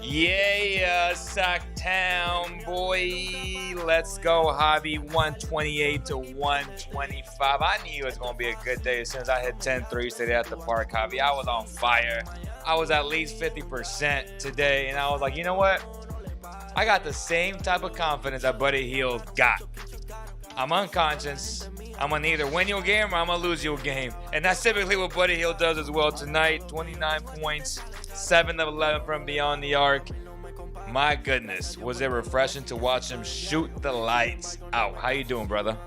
Yeah, Sacktown, boy. Let's go, Hobby. 128 to 125. I knew it was going to be a good day as soon as I hit 10 threes today at the park, Hobby. I was on fire. I was at least 50% today, and I was like, you know what? I got the same type of confidence that Buddy Hield got. I'm unconscious. I'm going to either win you a game or I'm going to lose you a game. And that's typically what Buddy Hield does as well tonight. 29 points, 7 of 11 from beyond the arc. My goodness, was it refreshing to watch him shoot the lights out. How you doing, brother?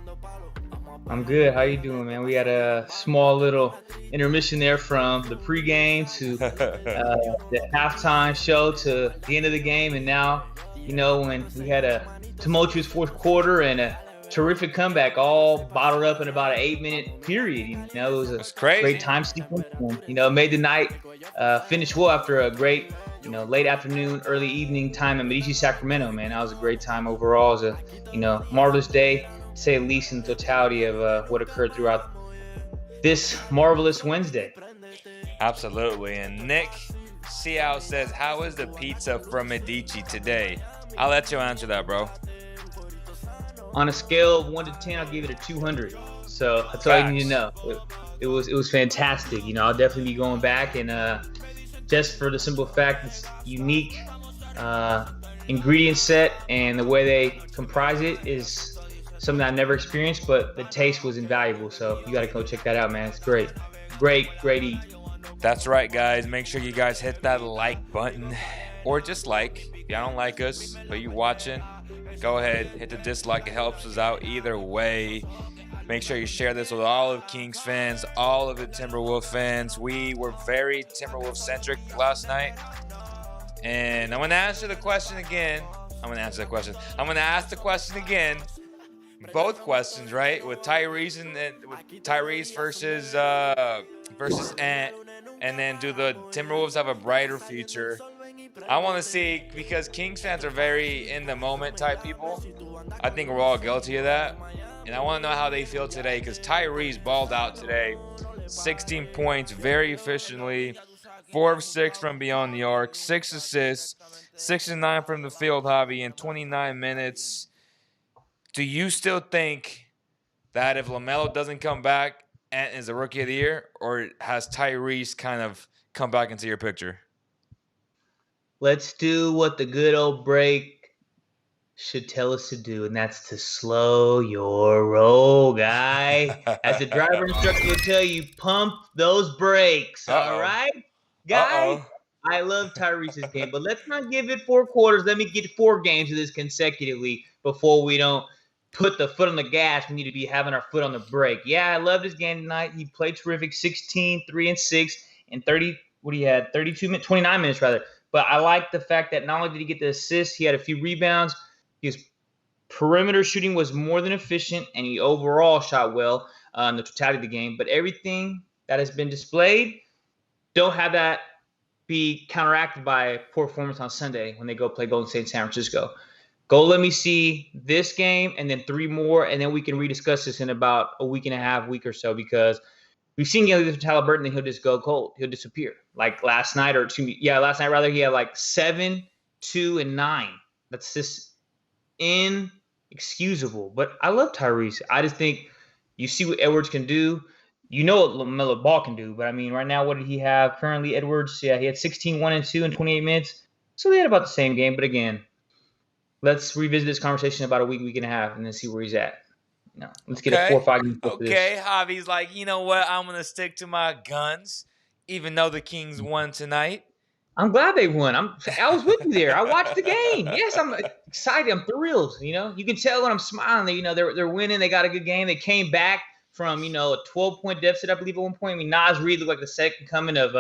I'm good. How you doing, man? We had a small little intermission there from the pregame to the halftime show to the end of the game. And now, when we had a tumultuous fourth quarter and a terrific comeback, all bottled up in about an 8-minute period. It was a great time sequence. And, made the night finish well after a great, late afternoon, early evening time in Medici, Sacramento. Man, that was a great time overall. It was a, marvelous day, to say the least, in the totality of what occurred throughout this marvelous Wednesday. Absolutely. And Nick Seow says, how is the pizza from Medici today? I'll let you answer that, bro. On a scale of 1 to 10, I'll give it a 200. So that's all you need to know. It was fantastic. I'll definitely be going back, and just for the simple fact it's unique ingredient set, and the way they comprise it is something I never experienced, but the taste was invaluable. So you got to go check that out, man. It's great. Great eat. That's right, guys. Make sure you guys hit that like button, or just like. If you don't like us, but you watching, go ahead, hit the dislike. It helps us out either way. Make sure you share this with all of Kings fans, all of the Timberwolves fans. We were very Timberwolves-centric last night. And I'm going to answer the question again. I'm going to ask the question again. Both questions, right? With Tyrese with Tyrese versus Ant. And then do the Timberwolves have a brighter future? I want to see, because Kings fans are very in the moment type people. I think we're all guilty of that. And I want to know how they feel today, because Tyrese balled out today. 16 points very efficiently. 4 of 6 from beyond the arc. 6 assists. 6 and 9 from the field, Hobby, in 29 minutes. Do you still think that if LaMelo doesn't come back, Ant is the rookie of the year? Or has Tyrese kind of come back into your picture? Let's do what the good old break should tell us to do, and that's to slow your roll, guy. As the driver instructor will tell you, pump those brakes. All right, guy? I love Tyrese's game, but let's not give it 4 quarters. Let me get 4 games of this consecutively before we don't put the foot on the gas. We need to be having our foot on the brake. Yeah, I love this game tonight. He played terrific. 16, 3 and 6, and 29 minutes rather. But I like the fact that not only did he get the assist, he had a few rebounds. His perimeter shooting was more than efficient, and he overall shot well in the totality of the game. But everything that has been displayed, don't have that be counteracted by a poor performance on Sunday when they go play Golden State in San Francisco. Go let me see this game and then 3 more, and then we can rediscuss this in about a week and a half, week or so, because we've seen Haliburton, and he'll just go cold. He'll disappear. Like last night, he had like 7, 2, and 9. That's just inexcusable. But I love Tyrese. I just think you see what Edwards can do. You know what LaMelo Ball can do. But, I mean, right now, what did he have currently, Edwards? Yeah, he had 16, 1, and 2 in 28 minutes. So they had about the same game. But, again, let's revisit this conversation in about a week and a half, and then see where he's at. No, let's get a 4 or 5 games. Okay, Javi's like, you know what? I'm going to stick to my guns, even though the Kings won tonight. I'm glad they won. I was with you there. I watched the game. Yes, I'm excited. I'm thrilled. You can tell when I'm smiling. They're winning. They got a good game. They came back from a 12-point deficit, I believe, at one point. I mean, Naz Reid looked like the second coming of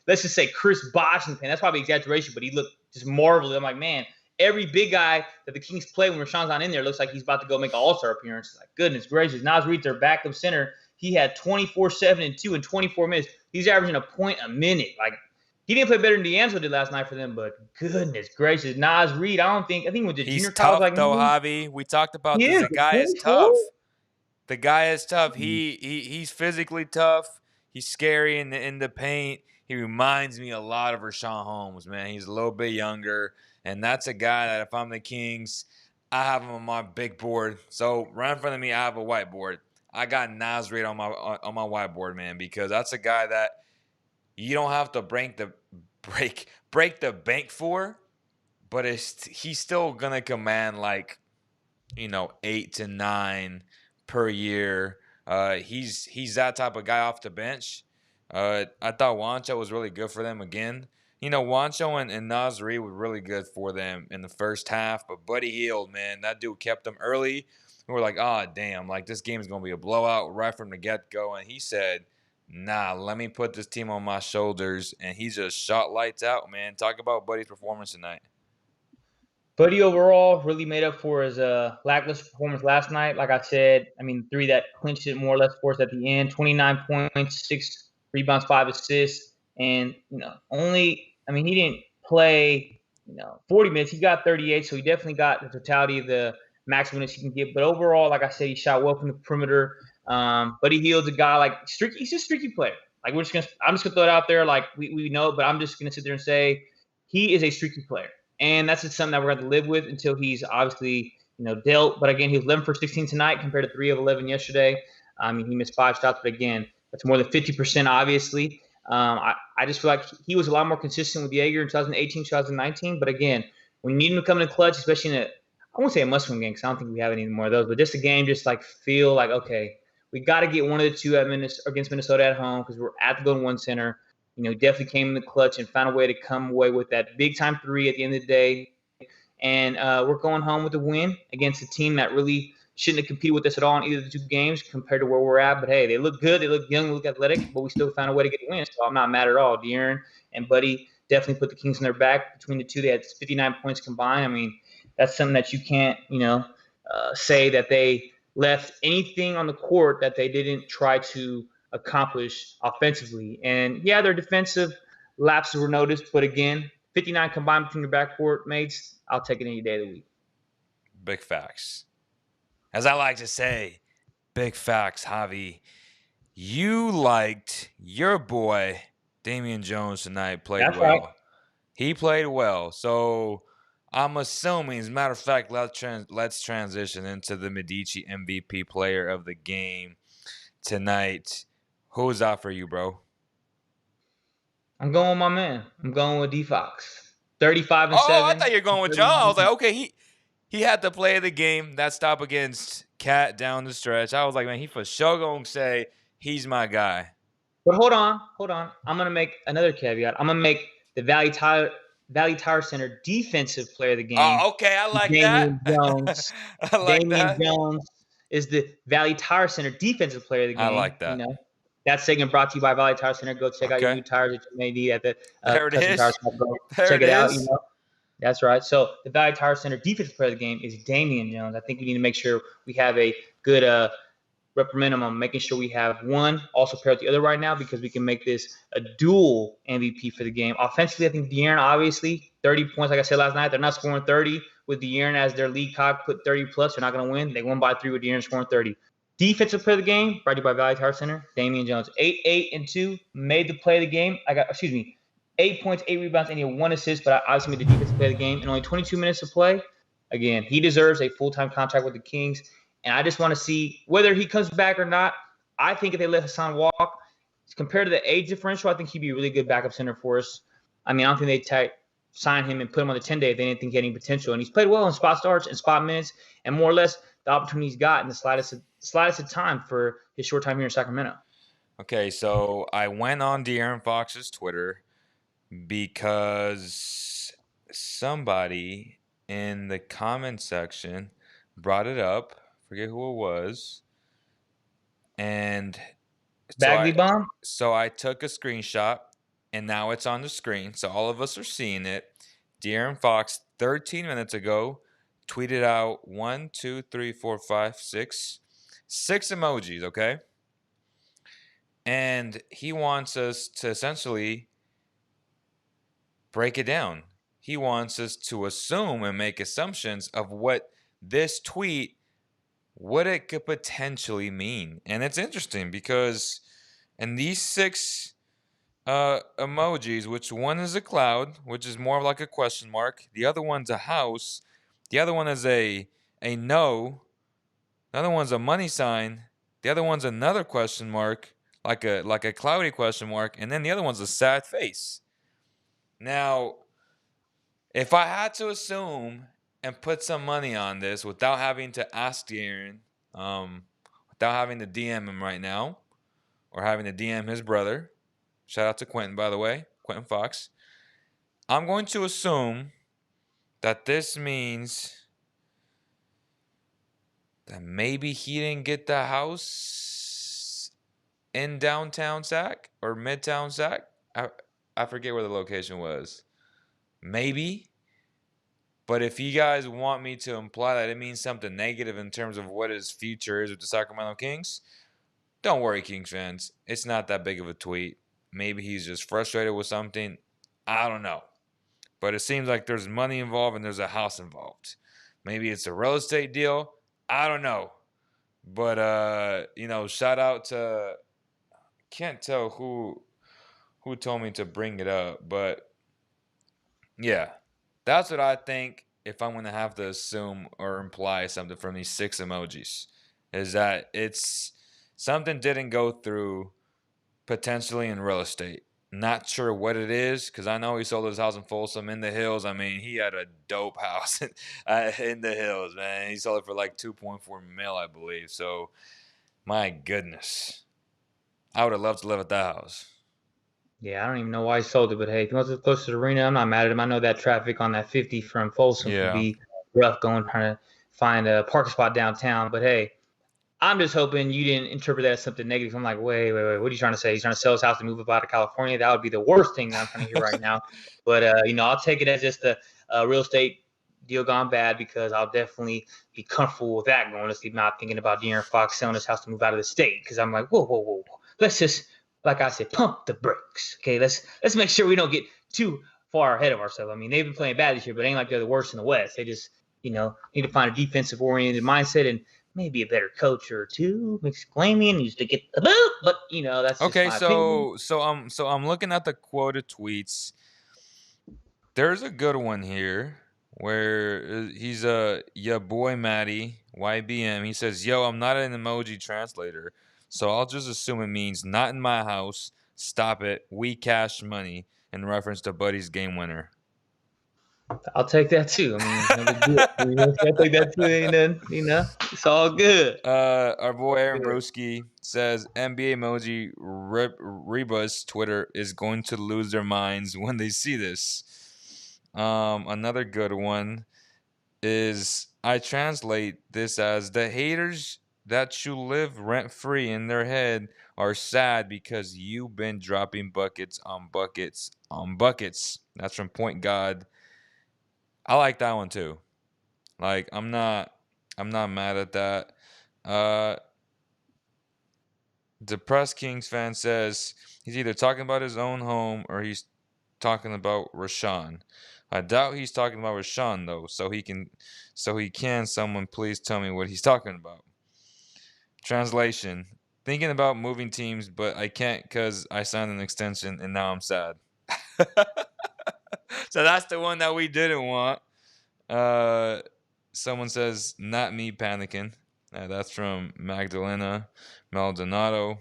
let's just say Chris Bosh. That's probably exaggeration, but he looked just marvelous. I'm like, man, every big guy that the Kings play when Rashawn's not in there looks like he's about to go make an all-star appearance. Like, goodness gracious. Naz Reid's their backup center. He had 24, 7, and 2 in 24 minutes. He's averaging a point a minute. Like, he didn't play better than D'Angelo did last night for them, but goodness gracious. Naz Reid, I think he went to junior college. He's tough, though, Javi. We talked about this. The guy is tough. The guy is tough. He's physically tough. He's scary in the paint. He reminds me a lot of Rashawn Holmes, man. He's a little bit younger, and that's a guy that if I'm the Kings, I have him on my big board. So right in front of me, I have a whiteboard. I got Nasrid on my whiteboard, man, because that's a guy that you don't have to break the bank for, but he's still gonna command like 8 to 9 per year. He's that type of guy off the bench. I thought Wancho was really good for them again. Wancho and Nasri were really good for them in the first half, but Buddy Hield, man, that dude kept them early. We were like, oh, damn, like this game is going to be a blowout right from the get-go. And he said, nah, let me put this team on my shoulders. And he just shot lights out, man. Talk about Buddy's performance tonight. Buddy overall really made up for his lackluster performance last night. Like I said, I mean, 3 that clinched it more or less for us at the end. 29 points, 6 rebounds, 5 assists, and he didn't play 40 minutes. He got 38, so he definitely got the totality of the max minutes he can get. But overall, like I said, he shot well from the perimeter. Buddy Hield's a guy he's just a streaky player. Like I'm just gonna throw it out there. Like we know, but I'm just gonna sit there and say he is a streaky player. And that's just something that we're going to live with until he's obviously, dealt. But again, he was 11 for 16 tonight compared to 3 of 11 yesterday. I mean, he missed 5 shots, but again, that's more than 50%, obviously. I just feel like he was a lot more consistent with Jaeger in 2018, 2019. But again, when you need him to come in the clutch, especially I won't say a must-win game because I don't think we have any more of those, but just a game, just feel like, okay, we got to get one of the two against Minnesota at home because we're at the Golden One Center. Definitely came in the clutch and found a way to come away with that big-time 3 at the end of the day. And we're going home with a win against a team that really shouldn't have competed with us at all in either of the 2 games compared to where we're at. But, hey, they look good. They look young. They look athletic. But we still found a way to get a win. So I'm not mad at all. De'Aaron and Buddy definitely put the Kings on their back. Between the 2, they had 59 points combined. I mean, that's something that you can't, say that they left anything on the court that they didn't try to accomplish offensively. And yeah, their defensive lapses were noticed, but again, 59 combined between your backcourt mates, I'll take it any day of the week. Big facts. As I like to say, big facts, Javi. You liked your boy Damian Jones tonight. Played well. Right. He played well. So I'm assuming, as a matter of fact, let's transition into the Medici MVP player of the game tonight. Who's out for you, bro? I'm going with my man. I'm going with D Fox. 35 and 7. Oh, I thought you were going with John. I was like, okay, he had to play the game. That stop against Cat down the stretch. I was like, man, he for sure going to say he's my guy. But hold on. I'm going to make another caveat. I'm going to make the Valley Tire Center defensive player of the game. Oh, okay. I like Damian Jones. I like Damian Jones is the Valley Tire Center defensive player of the game. I like that. That segment brought to you by Valley Tire Center. Go check out your new tires that you may need at the Custom Tire Center. Check it out. That's right. So the Valley Tire Center defensive player of the game is Damian Jones. I think we need to make sure we have a good reprimandum on making sure we have one also paired with the other right now because we can make this a dual MVP for the game. Offensively, I think De'Aaron, obviously, 30 points, like I said last night. They're not scoring 30 with De'Aaron as their lead cog put 30 plus. They're not going to win. They won by 3 with De'Aaron scoring 30. Defensive player of the game, brought to you by Valley Tire Center, Damian Jones. 8-8-2, made the play of the game. 8 points, 8 rebounds, and he had 1 assist, but I obviously made the defensive play of the game. And only 22 minutes to play. Again, he deserves a full-time contract with the Kings. And I just want to see whether he comes back or not. I think if they let Hassan walk, compared to the age differential, I think he'd be a really good backup center for us. I mean, I don't think they'd sign him and put him on the 10-day if they didn't think he had any potential. And he's played well in spot starts and spot minutes, and more or less the opportunity he's got in the slightest of time for his short time here in Sacramento. Okay, so I went on De'Aaron Fox's Twitter because somebody in the comment section brought it up. Forget who it was. And Bagley bomb? So I took a screenshot, and now it's on the screen. So all of us are seeing it. De'Aaron Fox, 13 minutes ago, tweeted out 6 emojis, okay? And he wants us to essentially break it down. He wants us to assume and make assumptions of what this tweet, what it could potentially mean. And it's interesting because in these 6 Emojis, which one is a cloud, which is more like a question mark. The other one's a house. The other one is a no. The other one's a money sign. The other one's another question mark, like a cloudy question mark, and then the other one's a sad face. Now, if I had to assume and put some money on this without having to ask Aaron, without having to DM him right now, or having to DM his brother, shout out to Quentin, by the way, Quentin Fox, I'm going to assume that this means that maybe he didn't get the house in downtown Sac or midtown Sac. I forget where the location was. Maybe. But if you guys want me to imply that it means something negative in terms of what his future is with the Sacramento Kings, don't worry, Kings fans. It's not that big of a tweet. Maybe he's just frustrated with something. I don't know. But it seems like there's money involved and there's a house involved. Maybe it's a real estate deal. I don't know. But shout out to, can't tell who told me to bring it up, but yeah. That's what I think if I'm gonna have to assume or imply something from these 6 emojis. Is that it's something didn't go through potentially in real estate. Not sure what it is, because I know he sold his house in Folsom in the hills. I mean, he had a dope house in the hills, man. He sold it for like 2.4 mil, I believe. So, my goodness. I would have loved to live at that house. Yeah, I don't even know why he sold it, but hey, if he wants to close to the arena, I'm not mad at him. I know that traffic on that 50 from Folsom can Yeah. be rough going trying to find a parking spot downtown. But hey, I'm just hoping you didn't interpret that as something negative. I'm like, wait, what are you trying to say? He's trying to sell his house to move up out of California? That would be the worst thing that I'm trying to hear right now. But I'll take it as just a real estate deal gone bad, because I'll definitely be comfortable with that going to sleep, not thinking about De'Aaron Fox selling his house to move out of the state. Because I'm like, whoa. Let's just, like I said, pump the brakes. Okay, let's make sure we don't get too far ahead of ourselves. I mean, they've been playing bad this year, but it ain't like they're the worst in the West. They just, need to find a defensive oriented mindset and maybe a better coach or two. Exclaiming needs to get the boot, but that's just Okay, my opinion. so I'm looking at the quoted tweets. There's a good one here where he's ya boy Matty YBM. He says, "Yo, I'm not an emoji translator, so I'll just assume it means not in my house. Stop it. We cash money," in reference to Buddy's game winner. I'll take that too. I mean, no big deal. I'll take that too. It's all good. Our boy All Aaron good. Bruski says NBA emoji Rebus Twitter is going to lose their minds when they see this. Another good one is I translate this as the haters that you live rent free in their head are sad because you've been dropping buckets on buckets on buckets. That's from Point God. I like that one too. Like I'm not mad at that. Uh Depressed Kings fan says he's either talking about his own home or he's talking about Rashawn. I doubt he's talking about Rashawn though, so he can someone please tell me what he's talking about. Translation: thinking about moving teams, but I can't because I signed an extension and now I'm sad. So that's the one that we didn't want. Uh, Someone says, "Not me panicking." That's from Magdalena Maldonado.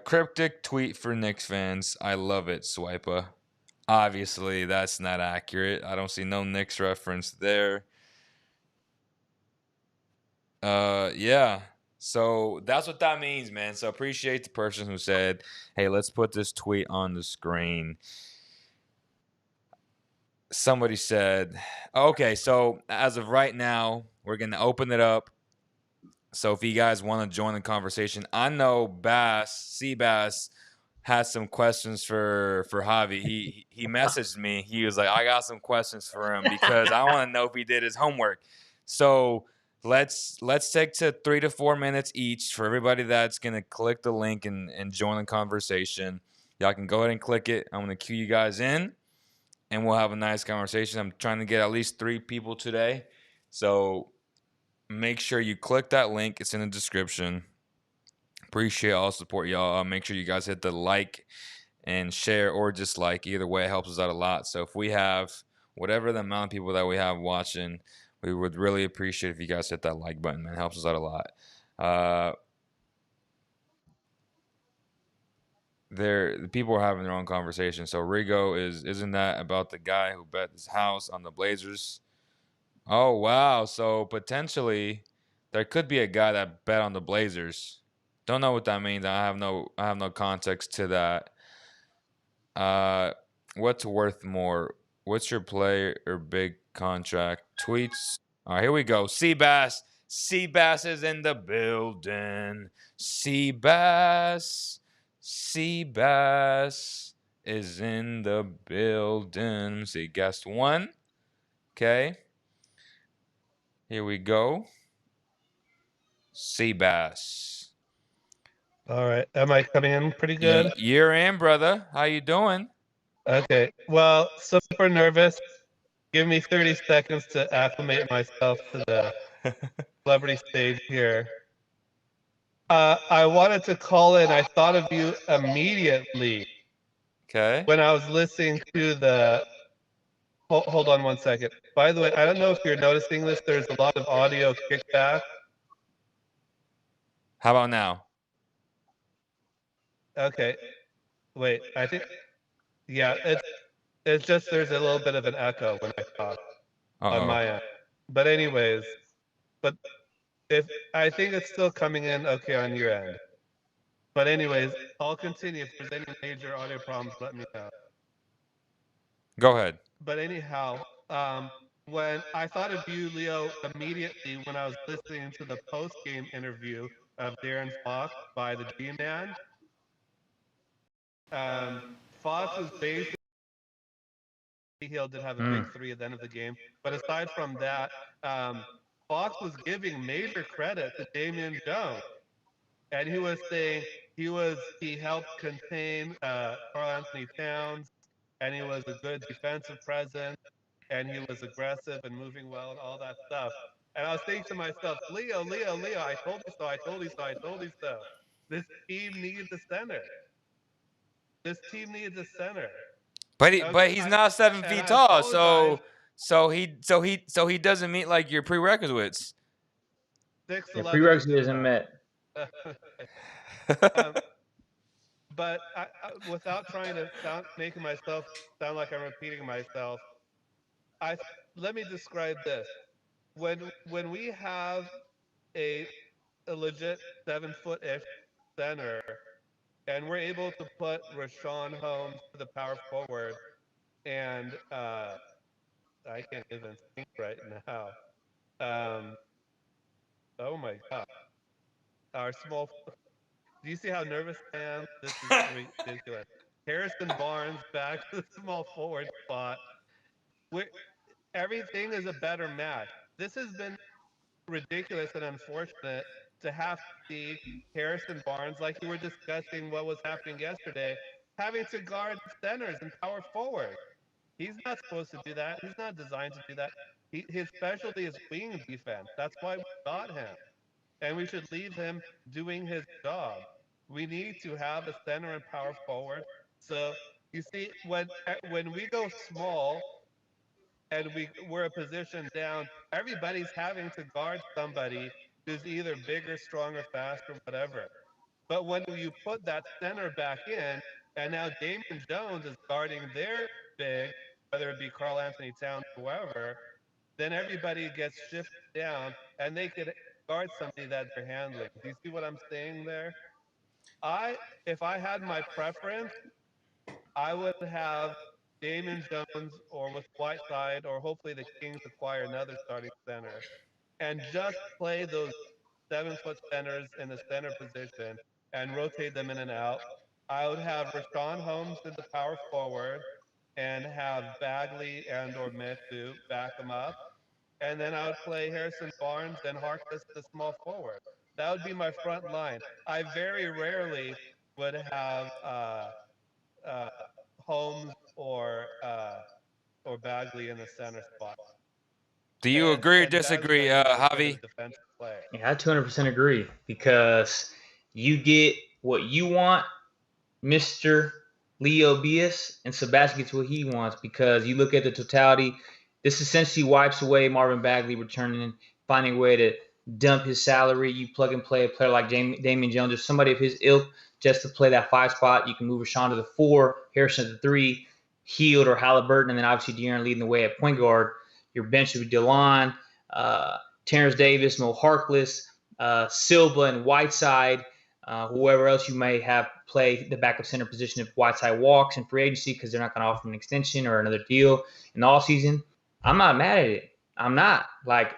Cryptic tweet for Knicks fans. I love it, Swipa. Obviously, that's not accurate. I don't see no Knicks reference there. Yeah. So that's what that means, man. So appreciate the person who said, "Hey, let's put this tweet on the screen." Somebody said, "Okay, so as of right now, we're gonna open it up. So if you guys want to join the conversation, I know Seabass has some questions for Javi. He messaged me. He was like, I got some questions for him because I want to know if he did his homework. So let's take to 3 to 4 minutes each for everybody that's gonna click the link and join the conversation. Y'all can go ahead and click it. I'm gonna cue you guys in and we'll have a nice conversation. I'm trying to get at least 3 people today. So make sure you click that link. It's in the description. Appreciate all the support, y'all. Make sure you guys hit the like and share or dislike. Either way, it helps us out a lot. So if we have whatever the amount of people that we have watching, we would really appreciate if you guys hit that like button, man. It helps us out a lot. The people are having their own conversation. So Rigo isn't that about the guy who bet his house on the Blazers? Oh wow. So potentially there could be a guy that bet on the Blazers. Don't know what that means. I have no context to that. What's worth more? What's your play or big contract? Tweets. All right, here we go. Seabass. Seabass is in the building. Seabass. Seabass is in the building. Let me see. Guest one. Okay. Here we go. Seabass. All right. Am I coming in pretty good? You're in, brother. How you doing? Okay. Well, super nervous. Give me 30 seconds to acclimate myself to the celebrity stage here. I wanted to call in. I thought of you immediately. Okay. When I was listening to the. Hold on one second. By the way, I don't know if you're noticing this. There's a lot of audio kickback. How about now? Okay. Wait. I think. Yeah. It's just there's a little bit of an echo when I talk on my end. But anyways, but if I think it's still coming in okay on your end. But anyways, I'll continue. If there's any major audio problems, let me know. Go ahead. But anyhow, when I thought of you, Leo, immediately when I was listening to the post-game interview of Darren Fox by the G-Man, Fox was basically Hill did have a big three at the end of the game. But aside from that, Fox was giving major credit to Damian Jones. And he was saying he helped contain Karl Anthony Towns, and he was a good defensive presence, and he was aggressive and moving well and all that stuff. And I was thinking to myself, Leo, I told you so, I told you so, I told you so. This team needs a center. This team needs a center. But he's not 7 feet tall, so he doesn't meet like your prerequisites. 6'11" prerequisite isn't met. But without trying to making myself sound like I'm repeating myself, let me describe this. When we have a legit 7-foot-ish center, and we're able to put Rashawn Holmes to the power forward, and I can't even think right now. Oh my God, our small. Do you see how nervous I am? This is ridiculous. Harrison Barnes back to the small forward spot. Everything is a better match. This has been ridiculous and unfortunate to have to see Harrison Barnes, like you were discussing what was happening yesterday, having to guard centers and power forward. He's not supposed to do that. He's not designed to do that. His specialty is wing defense. That's why we got him. And we should leave him doing his job. We need to have a center and power forward. So you see, when we go small and we're a position down, everybody's having to guard somebody who's either bigger, stronger, faster, whatever. But when you put that center back in, and now Damian Jones is guarding their big, whether it be Karl Anthony Towns or whoever, then everybody gets shifted down, and they could guard somebody that they're handling. Do you see what I'm saying there? If I had my preference, I would have Damian Jones or with Whiteside, or hopefully the Kings acquire another starting center, and just play those 7-foot centers in the center position and rotate them in and out. I would have Rashawn Holmes in the power forward and have Bagley and or Metu back them up. And then I would play Harrison Barnes and Harkless the small forward. That would be my front line. I very rarely would have Holmes or Bagley in the center spot. Do you agree or disagree, Javi? Defensive player. Yeah, I 200% agree because You get what you want, Mr. Leo Bias, and Sebastian gets what he wants because you look at the totality. This essentially wipes away Marvin Bagley returning, finding a way to dump his salary. You plug and play a player like Damian Jones or somebody of his ilk just to play that 5 spot. You can move Rashawn to the 4, Harrison to the 3, Hield or Haliburton, and then obviously De'Aaron leading the way at point guard. Your bench would be DeLon, Terrence Davis, Mo Harkless, Silva, and Whiteside. Whoever else you may have play the backup center position if Whiteside walks in free agency because they're not going to offer him an extension or another deal in the offseason. I'm not mad at it. I'm not. Like,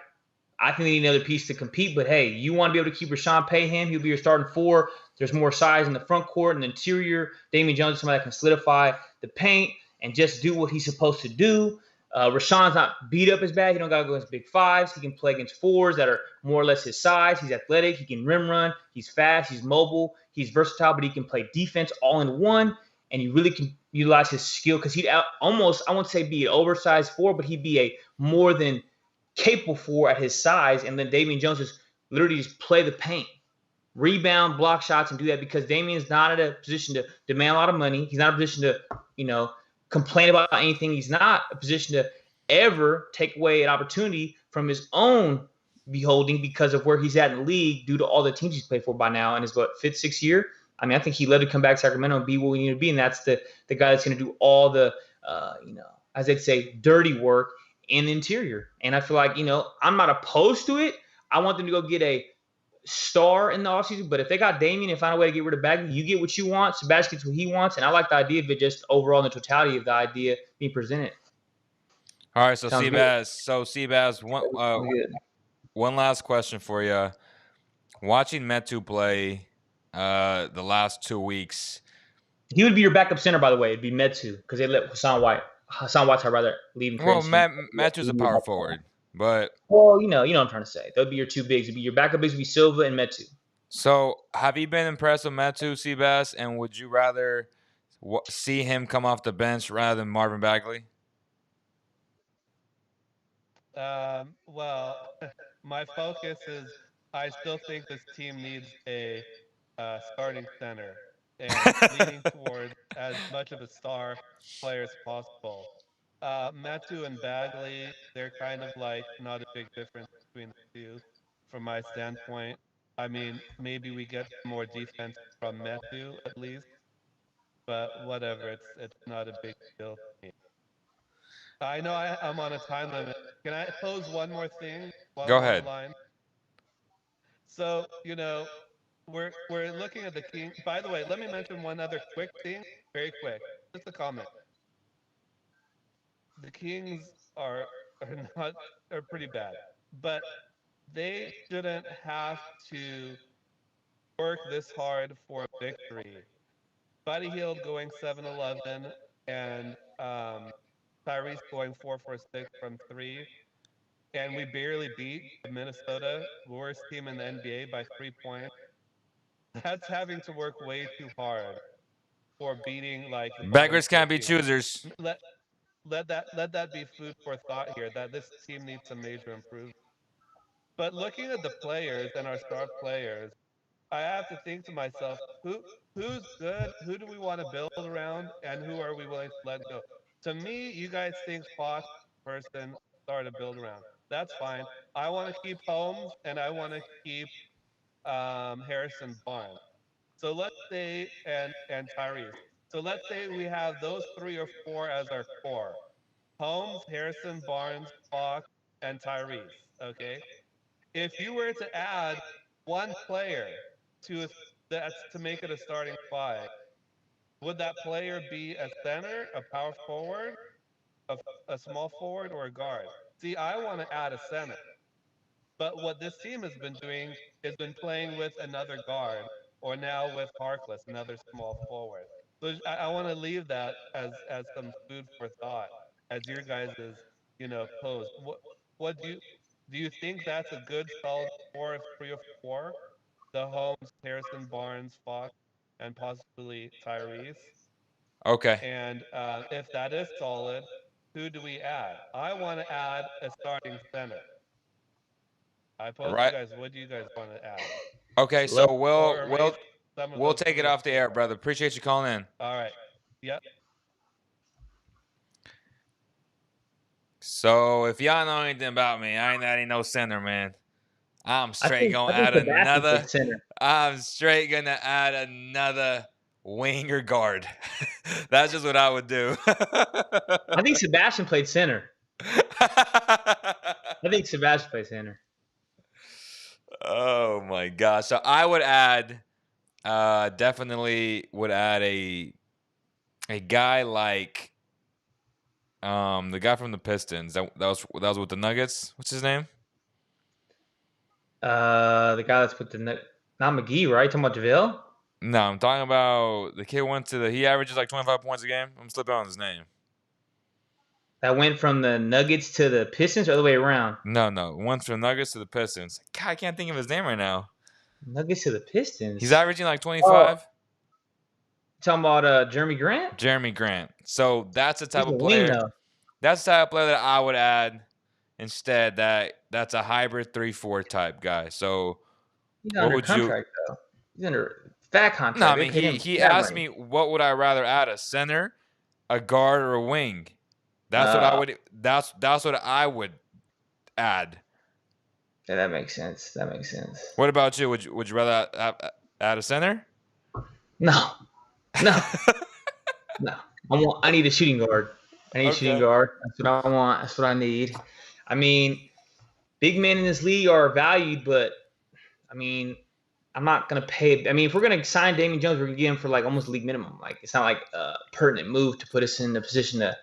I think they need another piece to compete, but hey, you want to be able to keep Rashawn, pay him. He'll be your starting 4. There's more size in the front court and the interior. Damian Jones is somebody that can solidify the paint and just do what he's supposed to do. Rashawn's not beat up as bad. He don't got to go against big 5s. He can play against 4s that are more or less his size. He's athletic. He can rim run. He's fast. He's mobile. He's versatile, but he can play defense all in one. And you really can utilize his skill because he'd almost, I won't say be an oversized 4, but he'd be a more than capable 4 at his size. And then Damian Jones is literally just play the paint, rebound, block shots, and do that because Damian's not in a position to demand a lot of money. He's not in a position to, complain about anything. He's not in a position to ever take away an opportunity from his own beholding because of where he's at in the league due to all the teams he's played for by now in his 5th, 6th year. I mean, I think he led to come back to Sacramento and be what we need to be, and that's the guy that's going to do all the, as they'd say, dirty work in the interior. And I feel like, I'm not opposed to it. I want them to go get a star in the offseason, but if they got Damian and find a way to get rid of Bagley, you get what you want. Sebastian gets what he wants, and I like the idea of it just overall in the totality of the idea being presented. All right, so Seabass, one last question for you. Watching Metu play the last 2 weeks, he would be your backup center, by the way. It'd be Metu because they let Hassan Whiteside rather leave in well, Metu's a power forward, but you know what I'm trying to say. They'd be your 2 bigs. It'd be your backup bigs would be Silva and Metu. So, have you been impressed with Metu, Seabass, and would you rather see him come off the bench rather than Marvin Bagley? Well, my focus is I still think this team needs a starting center and leaning towards as much of a star player as possible. Metu and Bagley, they're kind of like not a big difference between the two from my standpoint. I mean, maybe we get more defense from Metu at least, but whatever, it's not a big deal to me. I know I'm on a time limit. Can I pose one more thing while Go I'm on the ahead. line? So, we're looking at the King. By the way, let me mention one other quick thing, very quick. Just a comment. The Kings are not are pretty bad, but they shouldn't have to work this hard for a victory. Buddy Hield going 7-11 and Tyrese going 4 for 6 from 3. And we barely beat Minnesota, worst team in the NBA, by 3 points. That's having to work way too hard for beating like the bottom Beggars 4 can't be team. choosers. Let that be food for thought here. That this team needs some major improvement. But looking at the players and our star players, I have to think to myself, who's good? Who do we want to build around, and who are we willing to let go? To me, you guys think Fox person start to build around. That's fine. I want to keep Holmes and I want to keep Harrison Barnes. So let's say and Tyrese. So let's say we have those 3 or 4 as our core: Holmes, Harrison Barnes, Fox, and Tyrese. Okay. If you were to add one player to that's to make it a starting 5, would that player be a center, a power forward, a small forward, or a guard? See, I want to add a center. But what this team has been doing is been playing with another guard, or now with Harkless, another small forward. So I want to leave that as some food for thought, as your guys' pose. What do you think that's a good solid 4 or 3 or 4? The Holmes, Harrison Barnes, Fox, and possibly Tyrese. Okay. And if that is solid, who do we add? I want to add a starting center. I All pose you right. guys. What do you guys want to add? Okay. So Love, we'll Or we'll some of We'll those. take it off the air, brother. Appreciate you calling in. All right. Yep. So if y'all know anything about me, I ain't adding no center, man. I'm straight gonna I think add Sebastian another. played center. I'm straight gonna add another wing or guard. That's just what I would do. I think Sebastian played center. I think Sebastian played center. Oh my gosh. So I would add definitely would add a guy like the guy from the Pistons that was with the Nuggets. What's his name? The guy that's with not McGee, right? Talking about JaVale? No, I'm talking about the kid he averages like 25 points a game. I'm slipping on his name. That went from the Nuggets to the Pistons or the other way around? No. Went from Nuggets to the Pistons. God, I can't think of his name right now. Nuggets to the Pistons. He's averaging like 25. Talking about Jeremy Grant? Jeremy Grant. So that's the type He's of a wing, player. though. That's the type of player that I would add instead. That's a hybrid 3-4 type guy. So He's what under would contract, though. He's under fat contract. No, I They mean paid him he that asked money. me what would I rather add, a center, a guard, or a wing. That's what I would. That's what I would add. Yeah, that makes sense. That makes sense. What about you? Would you rather add a center? No. No. I need a shooting guard. I need a shooting guard. That's what I want. That's what I need. I mean, big men in this league are valued, but I mean, I'm not gonna pay. I mean, if we're gonna sign Damian Jones, we're gonna get him for like almost league minimum. Like, it's not like a pertinent move to put us in a position to,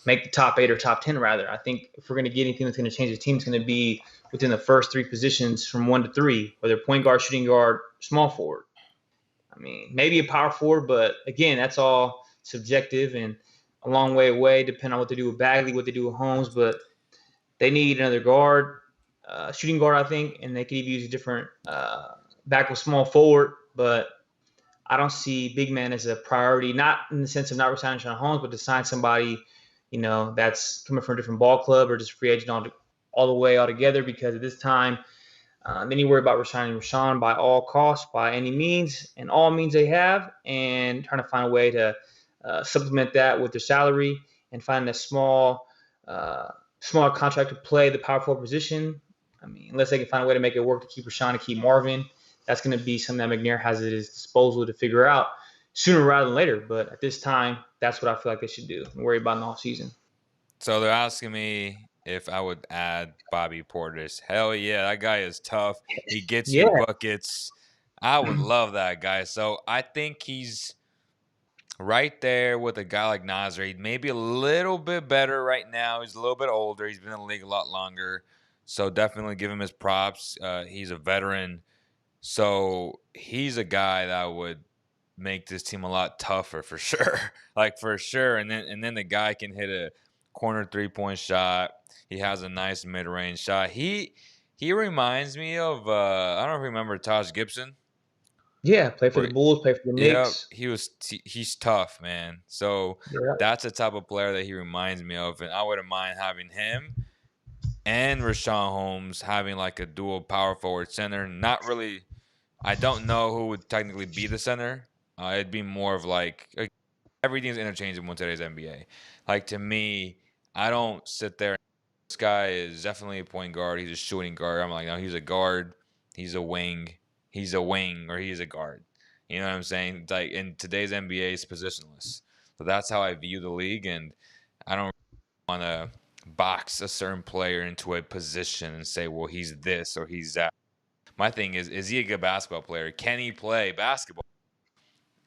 make the top 8 or top 10 rather. I think if we're gonna get anything that's gonna change the team, it's gonna be within the first 3 positions from 1 to 3, whether point guard, shooting guard, small forward. I mean, maybe a power forward, but again, that's all subjective and a long way away, depending on what they do with Bagley, what they do with Holmes. But they need another guard, shooting guard, I think, and they could even use a different back with small forward. But I don't see big man as a priority, not in the sense of not resigning Sean Holmes, but to sign somebody, that's coming from a different ball club or just free agent all the way altogether. Because at this time, then you worry about resigning Rashawn by all costs, by any means, and all means they have, and trying to find a way to supplement that with their salary and find a smaller contract to play the power forward position. I mean, unless they can find a way to make it work to keep Rashawn and keep Marvin, that's going to be something that McNair has at his disposal to figure out sooner rather than later. But at this time, that's what I feel like they should do and worry about in the offseason. So they're asking me if I would add Bobby Portis. Hell yeah, that guy is tough. He gets you buckets. I would love that guy. So I think he's right there with a guy like Nasr. Maybe a little bit better right now. He's a little bit older. He's been in the league a lot longer. So definitely give him his props. He's a veteran. So he's a guy that would make this team a lot tougher for sure. Like for sure. And then the guy can hit a corner 3-point shot. He has a nice mid-range shot. He reminds me of I don't know if you remember Taj Gibson. Yeah, play for the Bulls, play for the Knicks. Yeah, he's tough, man. So that's the type of player that he reminds me of, and I wouldn't mind having him and Rashawn Holmes having like a dual power forward center. Not really. I don't know who would technically be the center. It'd be more of like everything's interchangeable in today's NBA. Like to me, I don't sit there. This guy is definitely a point guard. He's a shooting guard. I'm like, no, he's a guard. He's a wing. He's a wing or he's a guard. You know what I'm saying? It's like in today's NBA, it's positionless. So that's how I view the league, and I don't want to box a certain player into a position and say, well, he's this or he's that. My thing is he a good basketball player? Can he play basketball?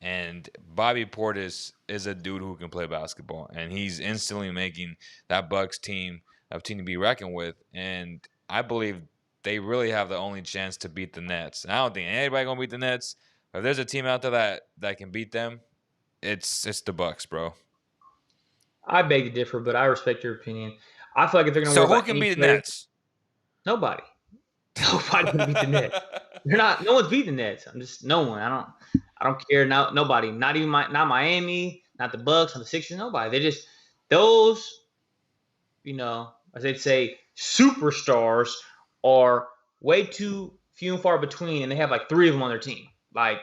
And Bobby Portis is a dude who can play basketball, and he's instantly making that Bucks team a team to be reckoned with. And I believe they really have the only chance to beat the Nets. And I don't think anybody gonna beat the Nets. If there's a team out there that can beat them, it's the Bucks, bro. I beg to differ, but I respect your opinion. I feel like if they're gonna so worry who about can beat the player, Nets? Nobody. Nobody can beat the Nets. No one's beating the Nets. I'm just no one. I don't care. Nobody. Not even not Miami, not the Bucks, not the Sixers. Nobody. They're just those. As they'd say, superstars are way too few and far between, and they have like 3 of them on their team. Like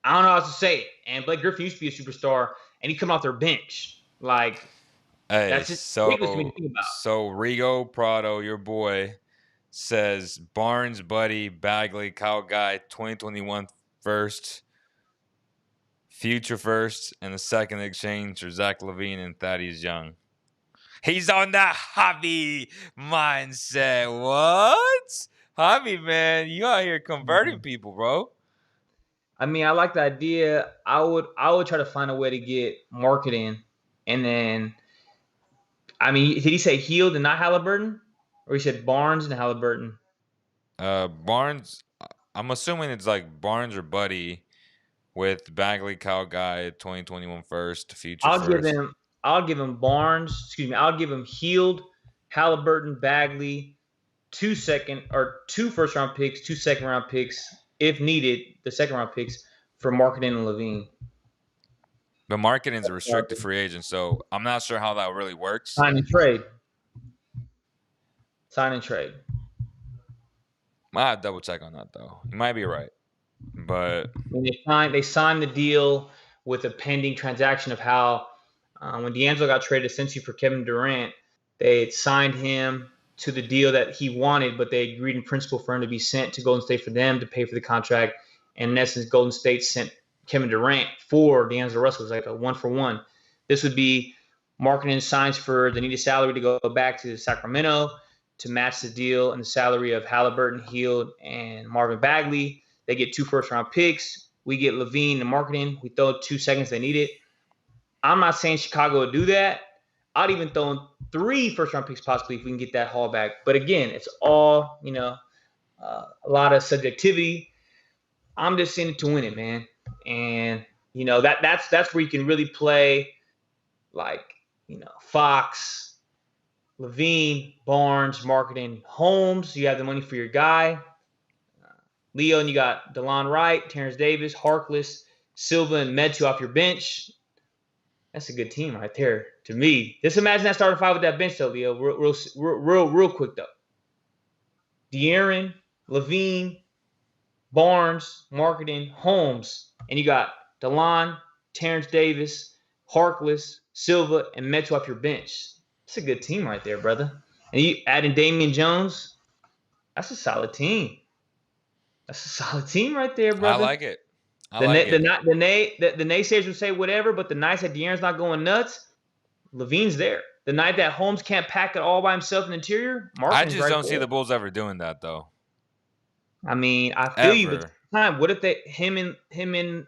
I don't know how else to say it. And Blake Griffin used to be a superstar, and he come off their bench. Like, Hey, that's just ridiculous to me to think about. so Rigo Prado, your boy, says Barnes, Buddy, Bagley, Kyle Guy, 2021 first, future first, and the second exchange for Zach LaVine and Thaddeus Young. He's on that hobby mindset. What? Hobby, man. You out here converting people, bro. I mean, I like the idea. I would try to find a way to get marketing, and then, I mean, did he say Heald and not Halliburton, or he said Barnes and Halliburton? Barnes, I'm assuming it's like Barnes or Buddy with Bagley, Kyle Guy, 2021 first, future I'll give first. him. I'll give him Barnes. Excuse me. I'll give him Heald, Halliburton, Bagley, 2 first round picks, 2 second round picks if needed. The second round picks for marketing and Levine. But marketing's a restricted free agent, so I'm not sure how that really works. Sign and trade. Sign and trade. I have to double check on that though. You might be right, but When they signed the deal with a pending transaction of how when D'Angelo got traded essentially for Kevin Durant, they had signed him to the deal that he wanted, but they agreed in principle for him to be sent to Golden State for them to pay for the contract. And in essence, Golden State sent Kevin Durant for D'Angelo Russell. It was like a 1-for-1. This would be marketing signs for the needed salary to go back to Sacramento to match the deal and the salary of Haliburton, Hield, and Marvin Bagley. They get 2 first-round picks. We get Levine and marketing. We throw 2 seconds they need it. I'm not saying Chicago would do that. I'd even throw in 3 first-round picks possibly if we can get that haul back. But again, it's all, a lot of subjectivity. I'm just in it to win it, man. And, that's where you can really play like, Fox, Levine, Barnes, marketing, Holmes. You have the money for your guy. Leo, and you got DeLon Wright, Terrence Davis, Harkless, Silva, and Metu off your bench. That's a good team right there to me. Just imagine that starting 5 with that bench, though, Leo. Real quick, though. De'Aaron, Levine, Barnes, marketing, Holmes, and you got DeLon, Terrence Davis, Harkless, Silva, and Metu off your bench. That's a good team right there, brother. And you adding Damian Jones, that's a solid team. That's a solid team right there, brother. I like it. The naysayers would say whatever, but the nights that De'Aaron's not going nuts, Levine's there. The night that Holmes can't pack it all by himself in the interior, I just don't see the Bulls ever doing that, though. I mean, I feel you, but at the time, what if him and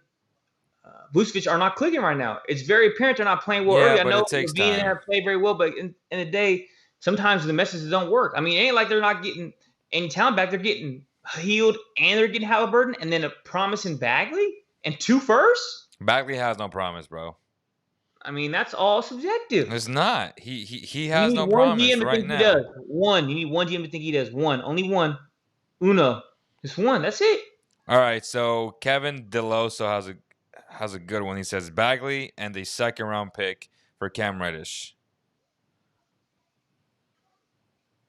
Vucevic are not clicking right now? It's very apparent they're not playing well early. I know Levine and have played very well, but in the day, sometimes the messages don't work. I mean, it ain't like they're not getting any talent back. They're getting Heald and they're getting Haliburton and then a promising Bagley and 2 firsts. Bagley has no promise, bro. I mean, that's all subjective. It's not. He has no promise right now. You need one GM to think he does. One. Only one. Uno. Just one. That's it. All right. So Kevin DeLoso has a good one. He says Bagley and a second-round pick for Cam Reddish.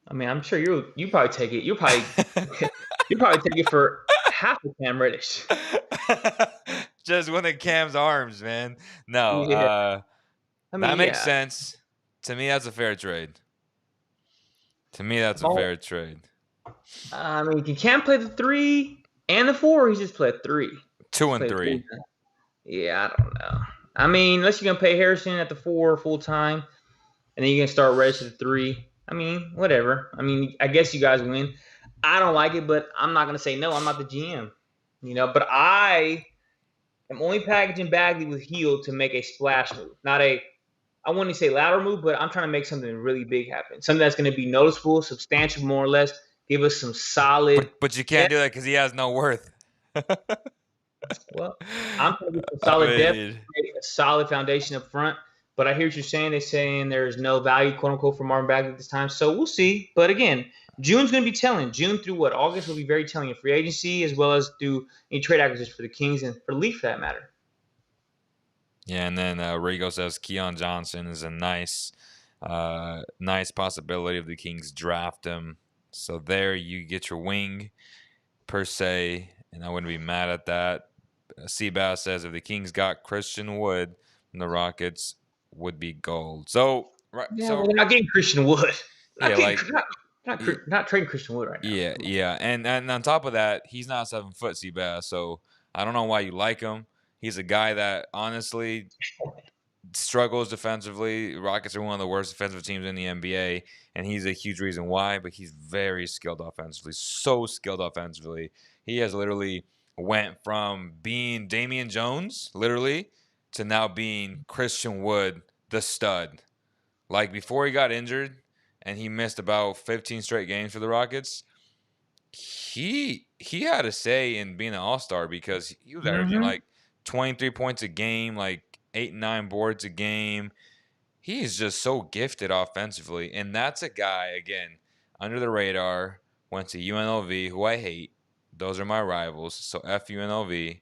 I mean, I'm sure you probably take it. You probably take it for half of Cam Reddish. Just one of Cam's arms, man. No, yeah. That makes sense. To me, that's a fair trade. I mean, can Cam play the 3 and the 4? Or he's just play 3. 2 and 3. Yeah, I don't know. I mean, unless you're gonna pay Harrison at the 4 full time, and then you're gonna start Reddish at the 3. I mean, whatever. I mean, I guess you guys win. I don't like it, but I'm not gonna say no. I'm not the GM, But I am only packaging Bagley with Hield to make a splash move, I wouldn't say lateral move, but I'm trying to make something really big happen. Something that's going to be noticeable, substantial, more or less. Give us some solid. But you can't do that because he has no worth. Well, I'm trying to get some solid depth, a solid foundation up front. But I hear what you're saying. They're saying there's no value, quote unquote, for Marvin Bagley at this time. So we'll see. But again, June's going to be telling. June through August will be very telling in free agency as well as through any trade acquisitions for the Kings and for the Leaf for that matter. Yeah, and then Rigo says Keon Johnson is a nice possibility if the Kings draft him. So there you get your wing, per se, and I wouldn't be mad at that. Seabass says if the Kings got Christian Wood, the Rockets would be gold. So right, Yeah, well, so they're not getting Christian Wood. Not yeah, getting, like not trading Christian Wood right now. yeah, Come on. yeah, and on top of that, he's not 7 foot Seabass, so I don't know why you like him. He's a guy that honestly struggles defensively. Rockets are one of the worst defensive teams in the NBA, and he's a huge reason why. But he's very skilled offensively, so skilled offensively. He has literally went from being Damian Jones, literally, to now being Christian Wood, the stud. Like before he got injured, and he missed about 15 straight games for the Rockets. He had a say in being an all-star because he was averaging Mm-hmm. like 23 points a game, like 8 9 boards a game. He is just so gifted offensively, and that's a guy again under the radar. Went to UNLV, who I hate. Those are my rivals, so F UNLV.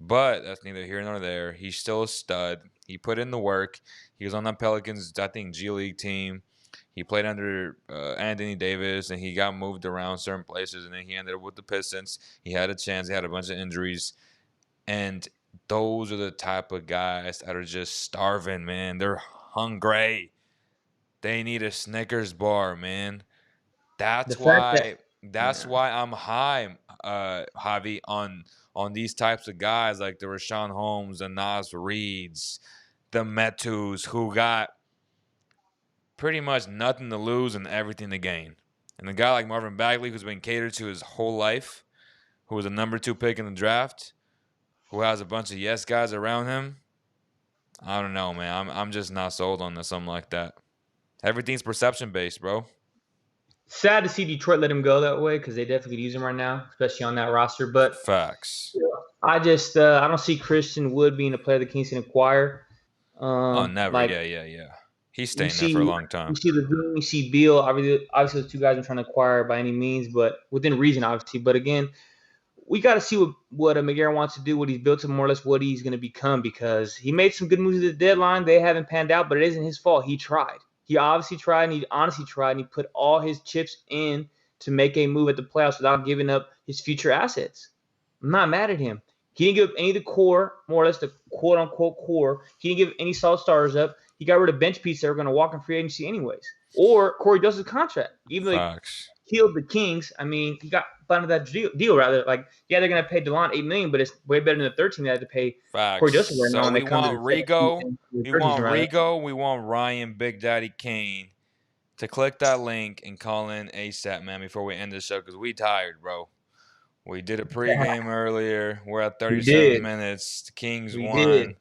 But that's neither here nor there. He's still a stud. He put in the work. He was on the Pelicans, I think, G League team. He played under Anthony Davis, and he got moved around certain places, and then he ended up with the Pistons. He had a chance. He had a bunch of injuries, and those are the type of guys that are just starving, man. They're hungry. They need a Snickers bar, man. The That's fact that why. That's yeah, why I'm high, Javi, on these types of guys like the Rashawn Holmes, the Nas Reeds, the Metus, who got pretty much nothing to lose and everything to gain. And a guy like Marvin Bagley, who's been catered to his whole life, who was a number 2 pick in the draft, who has a bunch of yes guys around him. I don't know, man. I'm just not sold on something like that. Everything's perception based, bro. sad to see Detroit let him go that way because they definitely could use him right now, especially on that roster. But Facts. I don't see Christian Wood being a player the Kings can acquire. Oh, never. Like Yeah, yeah, yeah. He's you staying there see, for a long you time. see Levine, you see Beal. Obviously, those two guys are trying to acquire by any means, but within reason, obviously. But again, we got to see what McGarren wants to do, what he's built to, more or less what he's going to become, because he made some good moves at the deadline. They haven't panned out, but it isn't his fault. He tried. He obviously tried, and he honestly tried, and he put all his chips in to make a move at the playoffs without giving up his future assets. I'm not mad at him. He didn't give up any of the core, more or less the quote unquote core. He didn't give any solid stars up. He got rid of bench pieces that were going to walk in free agency anyways. Or Corey Dawson's contract. Even though Facts. killed the Kings. I mean, he got bundled that deal rather. Like, yeah, they're gonna pay DeLon $8 million, but it's way better than the 13 they had to pay Corey Facts. Dawson right now So when they we come to want the 17 Rigo. and the We 13s want rather. Rigo. We want Ryan Big Daddy Kane to click that link and call in ASAP, man, before we end the show because we tired, bro. We did a pregame earlier. We're at We 37 did. minutes. The Kings We won. did.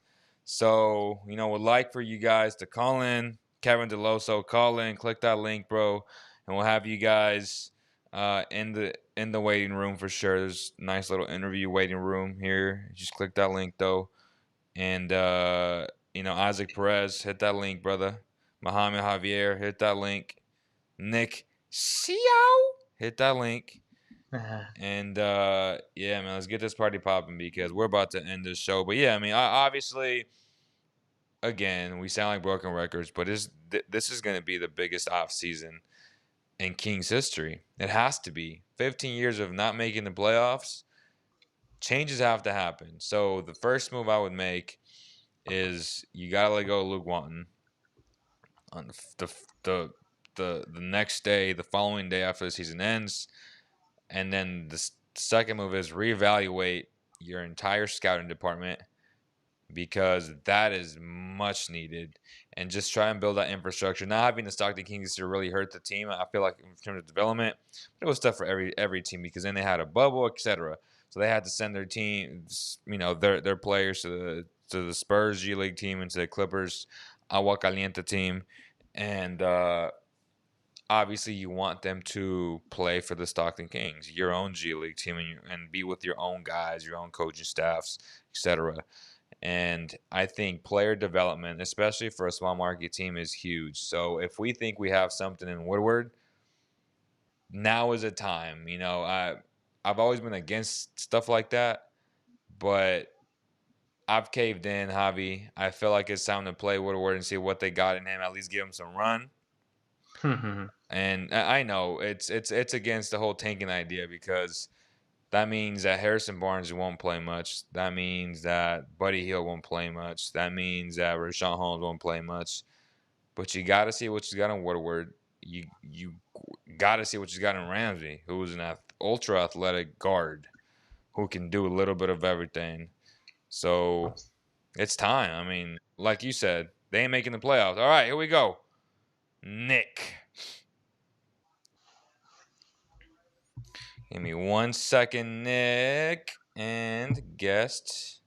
So, would like for you guys to call in. Kevin DeLoso, call in, click that link, bro, and we'll have you guys in the waiting room for sure. There's a nice little interview waiting room here. Just click that link though. And Isaac Perez, hit that link, brother. Mohamed Javier, hit that link. Nick Xiao, hit that link. And yeah, man, let's get this party popping because we're about to end this show. But yeah, I mean, obviously, again, we sound like broken records, but this is going to be the biggest off season in Kings history. It has to be. 15 years of not making the playoffs. Changes have to happen. So the first move I would make is you gotta let go of Luke Walton on the next day, the following day after the season ends. And then the second move is reevaluate your entire scouting department because that is much needed. And just try and build that infrastructure. Not having the Stockton Kings to really hurt the team, I feel like in terms of development, but it was tough for every team because then they had a bubble, etc. So they had to send their teams, their players to the Spurs G League team and to the Clippers Agua Caliente team, and obviously you want them to play for the Stockton Kings, your own G League team, and be with your own guys, your own coaching staffs, etc. And I think player development, especially for a small market team, is huge. So if we think we have something in Woodward, now is a time. I've always been against stuff like that, but I've caved in, Javi. I feel like it's time to play Woodward and see what they got in him. At least give him some run. And I know it's against the whole tanking idea because That means that Harrison Barnes won't play much. That means that Buddy Hield won't play much. That means that Rashawn Holmes won't play much. But you got to see what you got in Woodward. You got to see what you got in Ramsey, who's an ultra athletic guard who can do a little bit of everything. So it's time. I mean, like you said, they ain't making the playoffs. All right, here we go. Nick. Give me 1 second, Nick. And guest.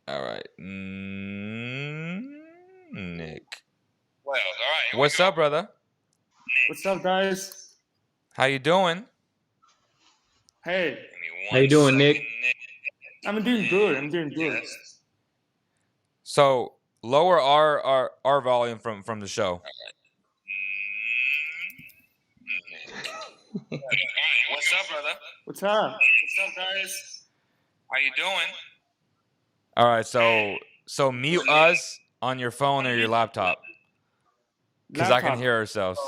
All right. Nick. Well, all right. What's up, brother? What's up, guys? How you doing? Hey. How you doing, Nick? I'm doing good. I'm doing good. So lower our volume from the show. What's up, brother? What's up? What's up, guys? How you doing? All right, so mute us on your phone or your laptop, because I can hear ourselves.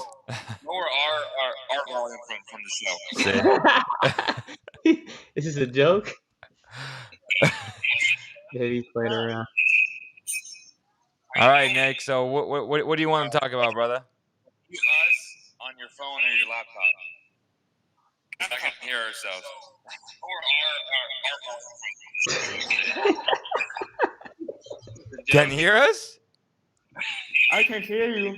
Lower our volume from the show. See? Is this a joke? Yeah, he's playing around. All right, Nick. So what do you want to talk about, brother? Mute us on your phone or your laptop. I can hear ourselves. Can you hear us? I can hear you.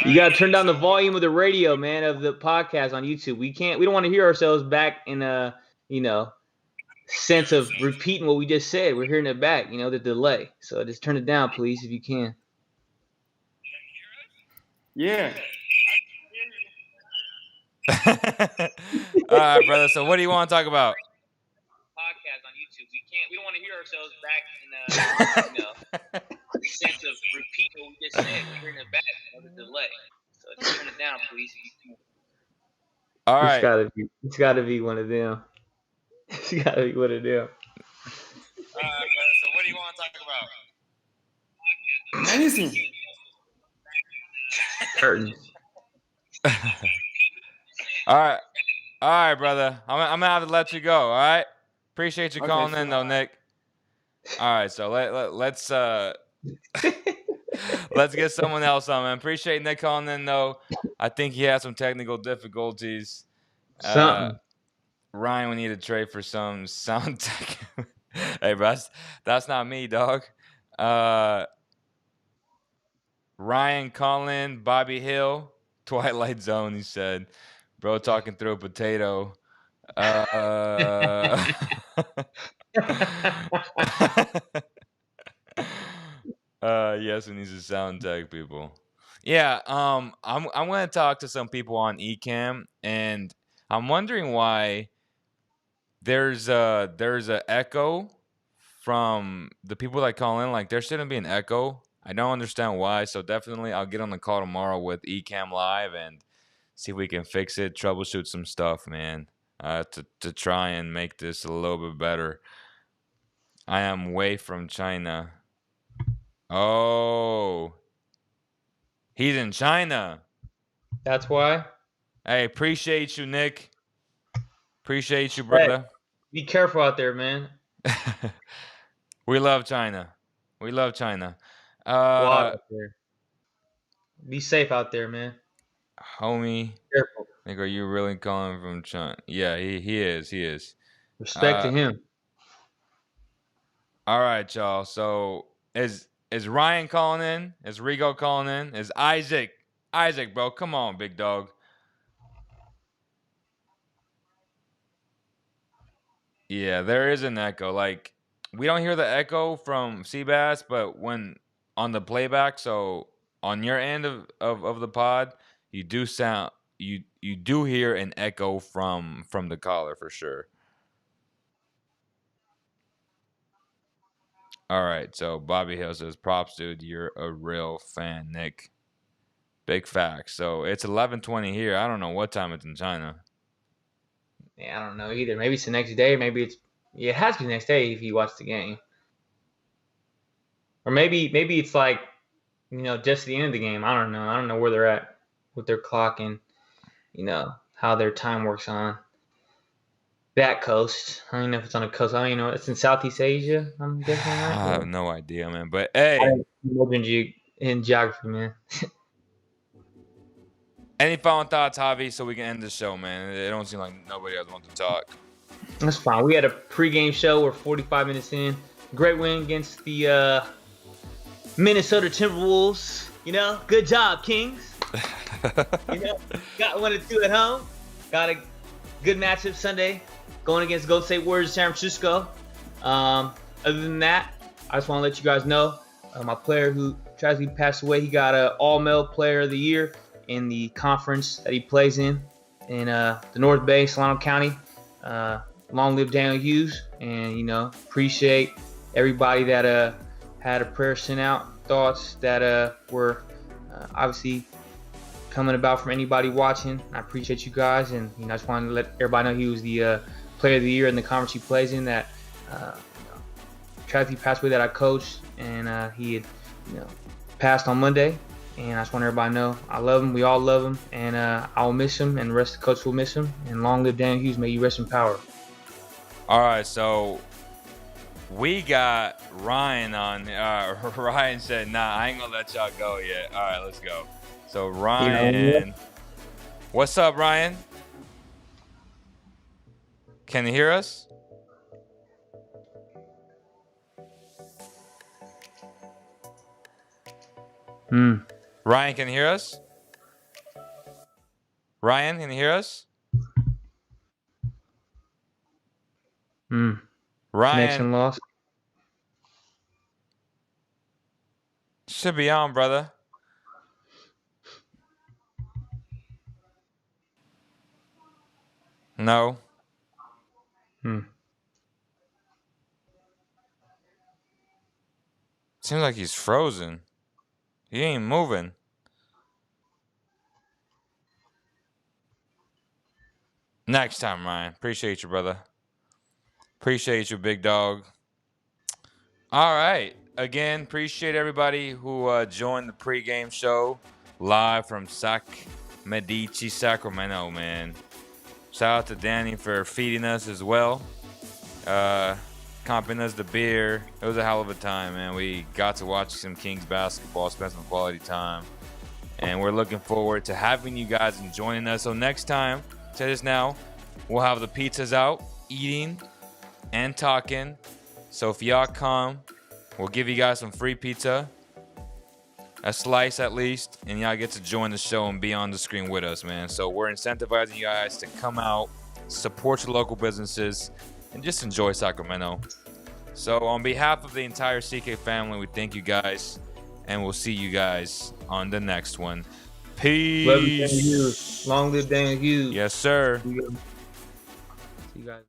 You gotta turn down the volume of the radio, man, of the podcast on YouTube. We don't want to hear ourselves back in a, sense of repeating what we just said. We're hearing it back, the delay. So just turn it down, please, if you can. Yeah. All right, brother. So what do you want to talk about? Podcast on YouTube. We don't want to hear ourselves back in a, sense of repeating what we just said. We're hearing it back with a delay. So just turn it down, please. All right. It's gotta be one of them. It's gotta be one of them. So what do you want to talk about? Anything. Curtains. All right, brother. I'm gonna have to let you go. All right. Appreciate you calling in, though, Nick. All right, so let's let's get someone else on, man. Appreciate Nick calling in, though. I think he had some technical difficulties. Ryan, we need to trade for some sound tech. Hey, bro, that's not me, dog. Ryan Collin, Bobby Hill, Twilight Zone, he said. Bro talking through a potato. Yes, we need some sound tech people. Yeah, I'm gonna talk to some people on Ecamm, and I'm wondering why there's a echo from the people that call in. Like, there shouldn't be an echo. I don't understand why. So definitely, I'll get on the call tomorrow with Ecamm Live and see if we can fix it, troubleshoot some stuff, man, to try and make this a little bit better. I am way from China. Oh, he's in China. That's why. Hey, appreciate you, Nick. Appreciate you, brother. Be careful out there, man. We love China. We love China. Out there. Be safe out there, man. Homie. Careful. Nick, are you really calling from China? Yeah, he is. He is. Respect to him. All right, y'all. So is Ryan calling in? Is Rigo calling in? Is Isaac? Isaac, bro, come on, big dog. Yeah, there is an echo. Like, we don't hear the echo from Seabass, but when on the playback, so on your end of the pod, you do sound you do hear an echo from the caller for sure. All right, so Bobby Hill says, props, dude. You're a real fan, Nick. Big facts. So it's 11:20 here. I don't know what time it's in China. Yeah, I don't know either. Maybe it's the next day. Maybe it has to be the next day if you watch the game. Or maybe it's like, just the end of the game. I don't know. I don't know where they're at with their clock and, how their time works on that coast. I don't even know if it's on a coast. I don't even know. It's in Southeast Asia, I'm guessing, I right? have no idea, man. But I hey, don't know in geography, man. any final thoughts, Javi, so we can end the show, man? It don't seem like nobody else wants to talk. That's fine. We had a pregame show. We're 45 minutes in. Great win against the Minnesota Timberwolves. Good job, Kings. Got 1 or 2 at home. Got a good matchup Sunday going against Golden State Warriors in San Francisco. Other than that, I just want to let you guys know my player who tragically passed away, he got an All-Male Player of the Year in the conference that he plays in the North Bay, Solano County. Long live Daniel Hughes, and appreciate everybody that had a prayer sent out, thoughts that were obviously coming about from anybody watching. I appreciate you guys, and I just wanted to let everybody know he was the player of the year in the conference he plays in. That tragically passed away that I coached, and he had passed on Monday. And I just want everybody to know I love him. We all love him, and I will miss him, and the rest of the coach will miss him. And long live Daniel Hughes. May you rest in power. All right, so we got Ryan on. Ryan said, "Nah, I ain't gonna let y'all go yet." All right, let's go. So Ryan, what's up, Ryan? Can you hear us? Ryan, can you hear us? Ryan, can you hear us? Connection Ryan lost. should be on, brother. No. Seems like he's frozen. He ain't moving. Next time, Ryan. Appreciate you, brother. Appreciate you, big dog. All right. Again, appreciate everybody who joined the pregame show live from Medici, Sacramento, man. Shout out to Danny for feeding us as well. Comping us the beer. It was a hell of a time, man. We got to watch some Kings basketball, spend some quality time. And we're looking forward to having you guys and joining us. So next time, say this now, we'll have the pizzas out, eating and talking. So if y'all come, we'll give you guys some free pizza, a slice at least, and y'all get to join the show and be on the screen with us, man. So we're incentivizing you guys to come out, support your local businesses, and just enjoy Sacramento. So on behalf of the entire CK family, we thank you guys, and we'll see you guys on the next one. Peace. Love you, Daniel Hughes. Long live Daniel Hughes. Yes, sir. See you guys.